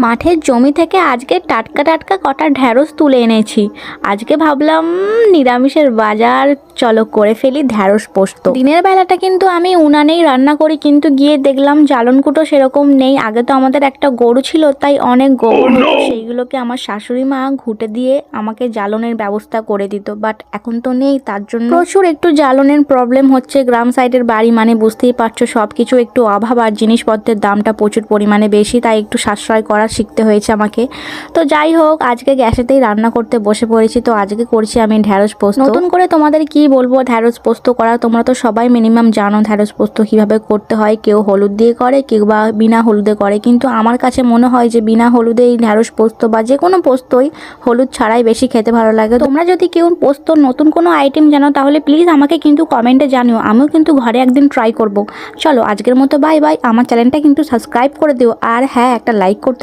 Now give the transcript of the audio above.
মাঠের জমি থেকে আজকে টাটকা টাটকা কটা ঢ্যাঁড়স তুলে এনেছি। আজকে ভাবলাম নিরামিষের বাজার, চলো করে ফেলি ঢ্যাঁড়স পোস্ত। দিনের বেলাটা কিন্তু আমি উনানেই রান্না করি, কিন্তু গিয়ে দেখলাম জ্বালনকুটো সেরকম নেই। আগে তো আমাদের একটা গরু ছিল, তাই অনেক গোবর হতো, সেইগুলোকে আমার শাশুড়ি মা ঘুঁটে দিয়ে আমাকে জ্বালনের ব্যবস্থা করে দিত। বাট এখন তো নেই, তার জন্য প্রচুর একটু জ্বালনের প্রবলেম হচ্ছে। গ্রাম সাইডের বাড়ি মানে বুঝতেই পারছো, সব কিছু একটু অভাব আর জিনিসপত্রের দামটা প্রচুর পরিমাণে বেশি, তাই একটু সাশ্রয় করা শিখতে হয়েছে আমাকে। তো যাই হোক, আজকে গ্যাসেতেই রান্না করতে বসে পড়েছি। তো আজকে করছি আমি ঢ্যাঁড়স পোস্ত। নতুন করে তোমাদের কি বলবো ঢ্যাঁড়স পোস্ত করা, তোমরা তো সবাই মিনিমাম জানো ঢ্যাঁড়স পোস্ত কিভাবে করতে হয়। কেউ হলুদ দিয়ে করে, কেউ বা বিনা হলুদে করে, কিন্তু আমার কাছে মনে হয় যে বিনা হলুদে এই ঢ্যাঁড়স পোস্ত বা যে কোনো পোস্তই হলুদ ছাড়াই বেশি খেতে ভালো লাগে। তোমরা যদি কেউ পোস্ত নতুন কোনো আইটেম জানো তাহলে প্লিজ আমাকে কিন্তু কমেন্টে জানিও, আমিও কিন্তু ঘরে একদিন ট্রাই করব। চলো আজকের মতো বাই বাই। আমার চ্যানেলটা কিন্তু সাবস্ক্রাইব করে দিও, আর হ্যাঁ, একটা লাইক করতে